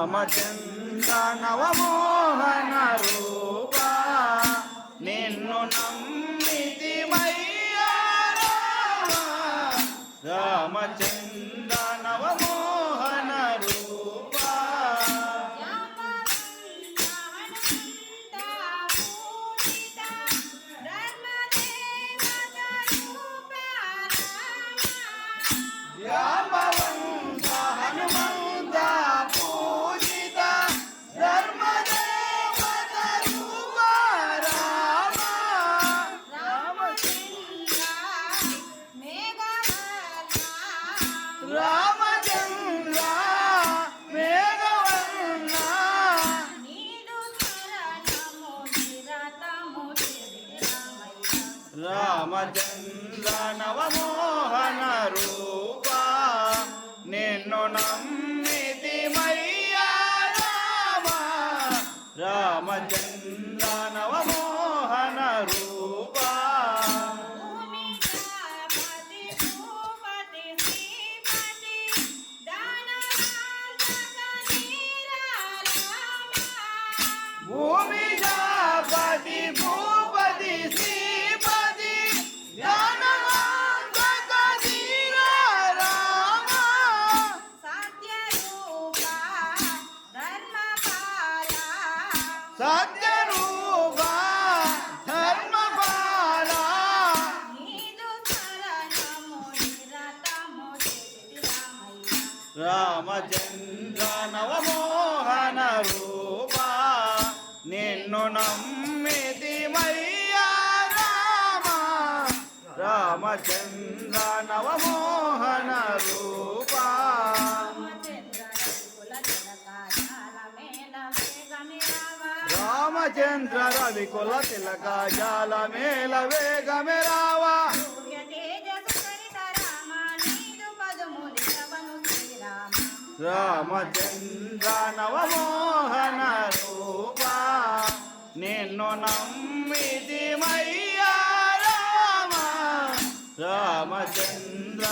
రామచంద్ర నవమోహన రూప నిన్ను నమ్మితిమయ్యా రామచంద్ర నవమోహన రూప జాంబవంత హనుమంత పూజిత ధర్మదేవత రూప రామ రామచంద్ర రామచంద్ర మేఘవర్ణ రామచంద్ర నవమోహన రూప నిన్ను నమ్మితిమయ్యా రామ రామచంద్ర నవమోహన రూప భూమిజాపతి భూపతి శ్రీపతి జ్ఞానవంతక ధీర రామ సత్యరూప ధర్మపాల రామచంద్ర నవమోహన రూప నిన్ను నమ్మితిమయ్యా రామ రామచంద్ర నవమోహన రూప రామచంద్ర రవికుల తిలక జాల మేల వేగమే రావా రామచంద్ర నవమోహన రూప నిన్ను నమ్మితిమయ్యా రామ రామచంద్ర